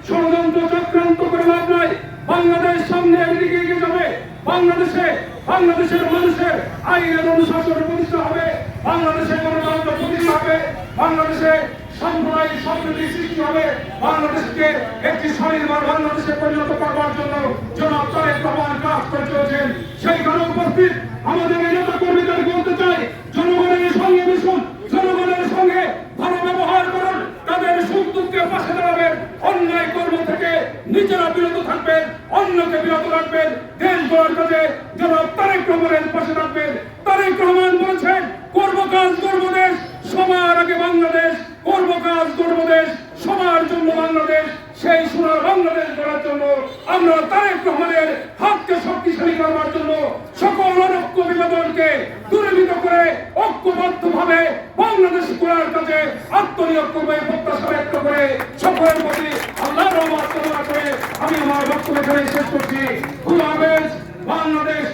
ষড়যন্ত্র চক্রান্ত করে লাভ নাই। বাংলাদেশ সামনে এদিকে এগিয়ে যাবে। বাংলাদেশের মানুষের আইনের অনুশাসন প্রতিষ্ঠা হবে। বাংলাদেশে গণতন্ত্র প্রতিষ্ঠা হবে। বাংলাদেশে সাম্প্রদায়িক সম্প্রীতি সৃষ্টি হবে। বাংলাদেশকে একটি স্বনির্ভর বাংলাদেশে পরিণত করবার জন্য জনাব তারেক রহমান কাজ করে চলেছেন। সেইখানে উপস্থিত আমাদের নেতা কর্মীদের বলতে চাই, জনগণের সঙ্গে মিশুন, জনগণের সঙ্গে ভালো ব্যবহার করুন, তাদের সুখ দুঃখের পাশে দাঁড়াবেন, অন্যায় কর্ম থেকে নিজেরা বিরত থাকবেন, অন্যকে বিরত রাখবেন, দেশ গড়ার কাজে জনাব তারেক রহমানের পাশে থাকবেন। তারেক রহমান বলেছেন, করব কাজ করব দেশ, সবার আগে বাংলাদেশ, করব কাজ করব দেশ, সবার জন্য বাংলাদেশ। সেই সোনার বাংলাদেশ গড়ার জন্য আমরা তারেক রহমানের হাতকে শক্তিশালী করবার জন্য সকল অনৈক্য বিভাজনকে দূরীভূত করে ঐক্যবদ্ধভাবে বাংলাদেশ গড়ার কাজে আত্মনিয়োগ করবে প্রত্যাশা ব্যক্ত করে সকলের প্রতি আল্লাহর রহমত কামনা করে আমি আমার বক্তব্য এখানে শেষ করছি। খুদা হাফেজ। বাংলাদেশ